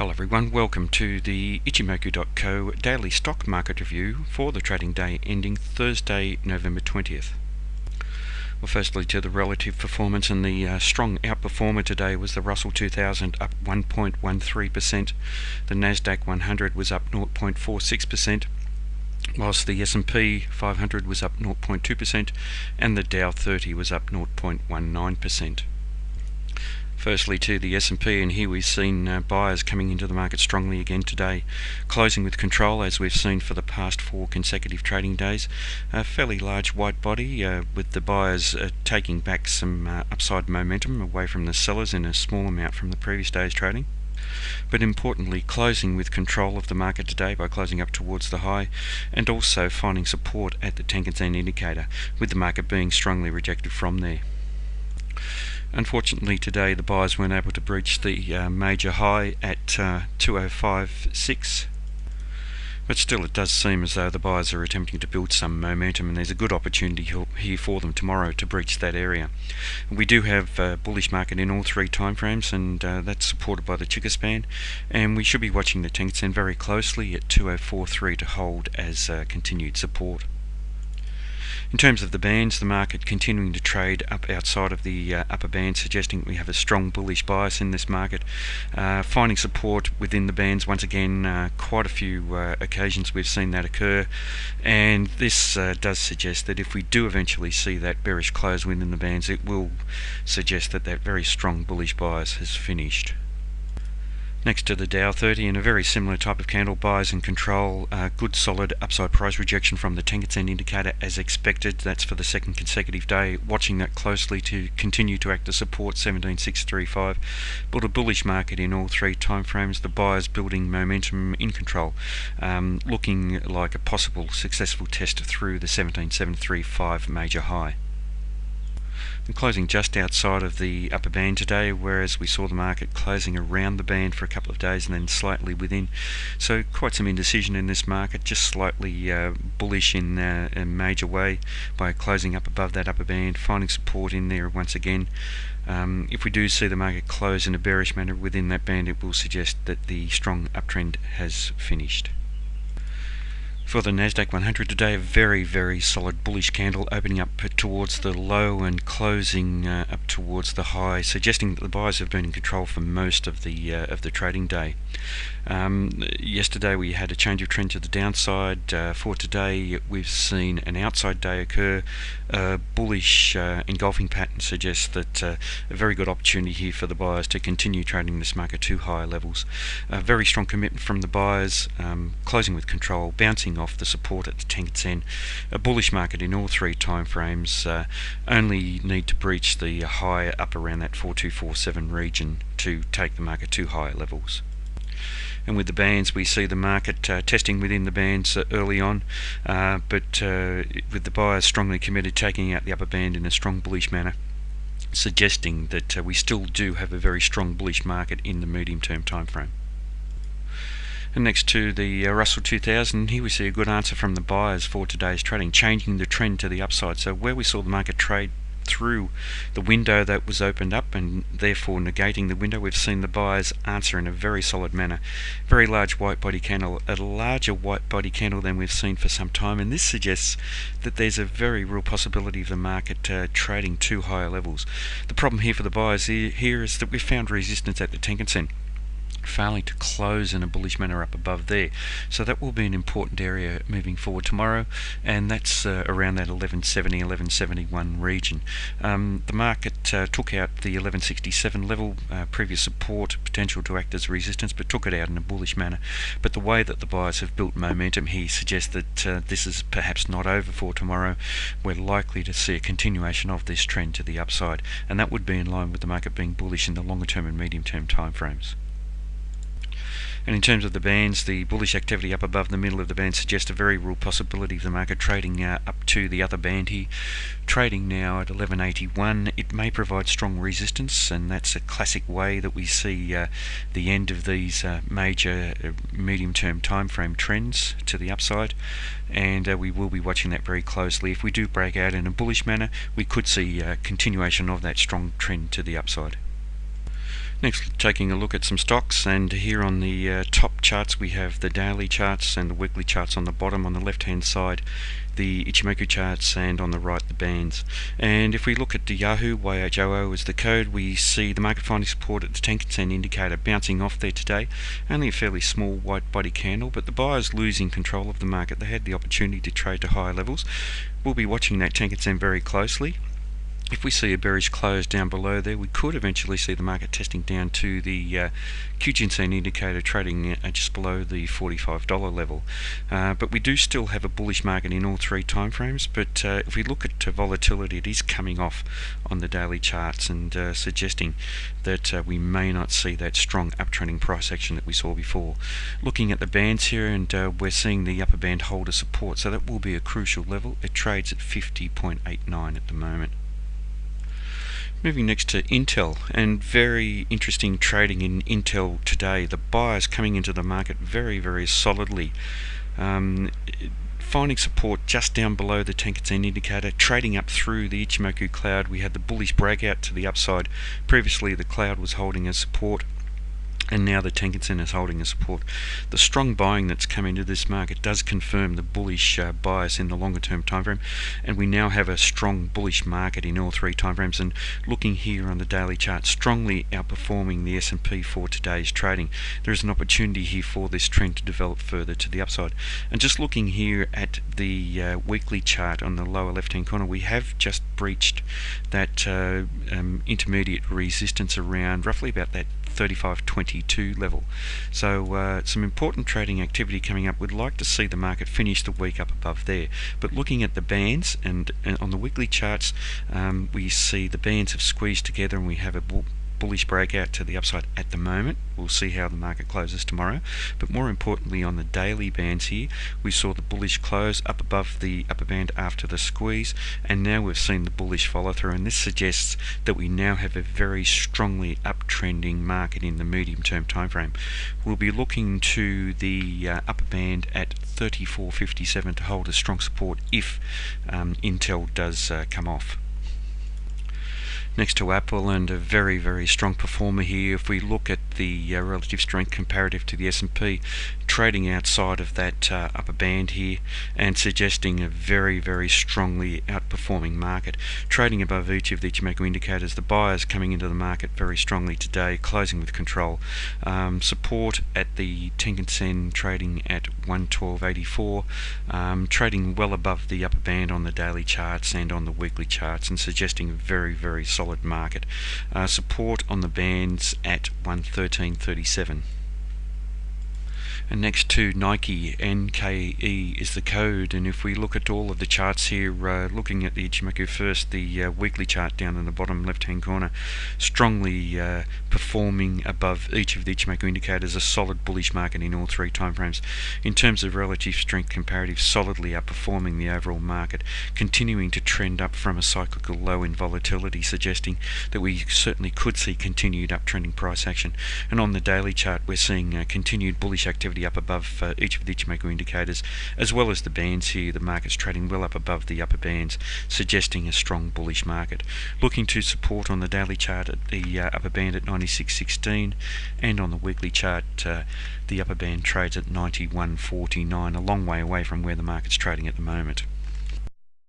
Hello everyone, welcome to the Ichimoku.co daily stock market review for the trading day ending Thursday, November 20th. Well, firstly to the relative performance, and the strong outperformer today was the Russell 2000 up 1.13%, the Nasdaq 100 was up 0.46%, whilst the S&P 500 was up 0.2% and the Dow 30 was up 0.19%. Firstly to the S&P, and here we've seen buyers coming into the market strongly again today, closing with control as we've seen for the past 4 consecutive trading days. A fairly large white body with the buyers taking back some upside momentum away from the sellers in a small amount from the previous day's trading. But importantly, closing with control of the market today by closing up towards the high, and also finding support at the 10% indicator, with the market being strongly rejected from there. Unfortunately today the buyers weren't able to breach the major high at 2056, but still it does seem as though the buyers are attempting to build some momentum, and there's a good opportunity here for them tomorrow to breach that area. We do have a bullish market in all 3 timeframes, and that's supported by the Chica span, and we should be watching the Tenkan very closely at 2043 to hold as continued support. In terms of the bands, the market continuing to trade up outside of the upper band, suggesting we have a strong bullish bias in this market. Finding support within the bands once again, quite a few occasions we've seen that occur, and this does suggest that if we do eventually see that bearish close within the bands, it will suggest that that very strong bullish bias has finished. Next to the Dow 30, in a very similar type of candle, buyers in control, good solid upside price rejection from the 10% indicator as expected. That's for the 2nd consecutive day. Watching that closely to continue to act as support 17635. But a bullish market in all 3 timeframes. The buyers building momentum in control, looking like a possible successful test through the 17735 major high. And closing just outside of the upper band today, whereas we saw the market closing around the band for a couple of days and then slightly within. So quite some indecision in this market, just slightly bullish in a major way by closing up above that upper band, finding support in there once again. If we do see the market close in a bearish manner within that band, it will suggest that the strong uptrend has finished. For the Nasdaq 100 today, a very solid bullish candle, opening up towards the low and closing up towards the high, suggesting that the buyers have been in control for most of the trading day. Yesterday we had a change of trend to the downside. For today we've seen an outside day occur. A bullish engulfing pattern suggests that a very good opportunity here for the buyers to continue trading this market to higher levels. A very strong commitment from the buyers, closing with control, bouncing off the support at the Tenkan. A bullish market in all 3 timeframes. Only need to breach the high up around that 4247 region to take the market to higher levels. And with the bands, we see the market testing within the bands early on, but with the buyers strongly committed, taking out the upper band in a strong bullish manner, suggesting that we still do have a very strong bullish market in the medium-term time frame. And next to the Russell 2000, here we see a good answer from the buyers for today's trading, changing the trend to the upside. So where we saw the market trade through the window that was opened up and therefore negating the window, we've seen the buyers answer in a very solid manner. Very large white body candle, a larger white body candle than we've seen for some time, and this suggests that there's a very real possibility of the market trading to higher levels. The problem here for the buyers here is that we've found resistance at the Tenkan, failing to close in a bullish manner up above there. So that will be an important area moving forward tomorrow, and that's around that 1170, 1171 region. The market took out the 1167 level, previous support, potential to act as resistance, but took it out in a bullish manner. But the way that the buyers have built momentum here suggests that this is perhaps not over for tomorrow. We're likely to see a continuation of this trend to the upside, and that would be in line with the market being bullish in the longer term and medium term time frames. And in terms of the bands, the bullish activity up above the middle of the band suggests a very real possibility of the market trading up to the other band here. Trading now at 1181, it may provide strong resistance, and that's a classic way that we see the end of these major medium-term time frame trends to the upside, and we will be watching that very closely. If we do break out in a bullish manner, we could see continuation of that strong trend to the upside. Next, taking a look at some stocks, and here on the top charts we have the daily charts and the weekly charts on the bottom. On the left hand side the Ichimoku charts, and on the right the bands. And if we look at the Yahoo, YHOO is the code, we see the market finding support at the Tenkan-sen indicator bouncing off there today. Only a fairly small white body candle, but the buyers losing control of the market. They had the opportunity to trade to higher levels. We'll be watching that Tenkan-sen very closely. If we see a bearish close down below there, we could eventually see the market testing down to the Kijun-sen indicator, trading just below the $45 level. But we do still have a bullish market in all three timeframes. But if we look at volatility, it is coming off on the daily charts, and suggesting that we may not see that strong uptrending price action that we saw before. Looking at the bands here, and we're seeing the upper band hold a support, so that will be a crucial level. It trades at 50.89 at the moment. Moving next to Intel, and very interesting trading in Intel today. The buyers coming into the market very solidly, finding support just down below the Tenkan-sen indicator, trading up through the Ichimoku cloud. We had the bullish breakout to the upside. Previously the cloud was holding as support, and now the Tenkan-sen is holding a support. The strong buying that's come into this market does confirm the bullish bias in the longer term time frame, and we now have a strong bullish market in all three time frames. And looking here on the daily chart, strongly outperforming the S&P for today's trading. There is an opportunity here for this trend to develop further to the upside. And just looking here at the weekly chart on the lower left hand corner, we have just breached that intermediate resistance around roughly about that 35.22 level. So some important trading activity coming up. We'd like to see the market finish the week up above there. But looking at the bands, and on the weekly charts, we see the bands have squeezed together, and we have a bullish breakout to the upside at the moment. We'll see how the market closes tomorrow. But more importantly, on the daily bands here, we saw the bullish close up above the upper band after the squeeze, and now we've seen the bullish follow through, and this suggests that we now have a very strongly uptrending market in the medium term time frame. We'll be looking to the upper band at 34.57 to hold a strong support if Intel does come off. Next to Apple, and a very strong performer here. If we look at the relative strength comparative to the S&P, trading outside of that upper band here, and suggesting a very strongly outperforming market, trading above each of the Ichimoku indicators. The buyers coming into the market very strongly today, closing with control. Support at the Tenkan-sen trading at 112.84, trading well above the upper band on the daily charts and on the weekly charts, and suggesting a very solid market. Support on the bands at 113.37. And next to Nike, NKE is the code. And if we look at all of the charts here, looking at the Ichimoku first, the weekly chart down in the bottom left hand corner, strongly performing above each of the Ichimoku indicators. A solid bullish market in all three timeframes. In terms of relative strength comparative, solidly outperforming the overall market, continuing to trend up from a cyclical low in volatility, suggesting that we certainly could see continued uptrending price action. And on the daily chart, we're seeing continued bullish activity up above each of the Ichimoku indicators, as well as the bands here. The market's trading well up above the upper bands, suggesting a strong bullish market. Looking to support on the daily chart at the upper band at 96.16, and on the weekly chart the upper band trades at 91.49, a long way away from where the market's trading at the moment.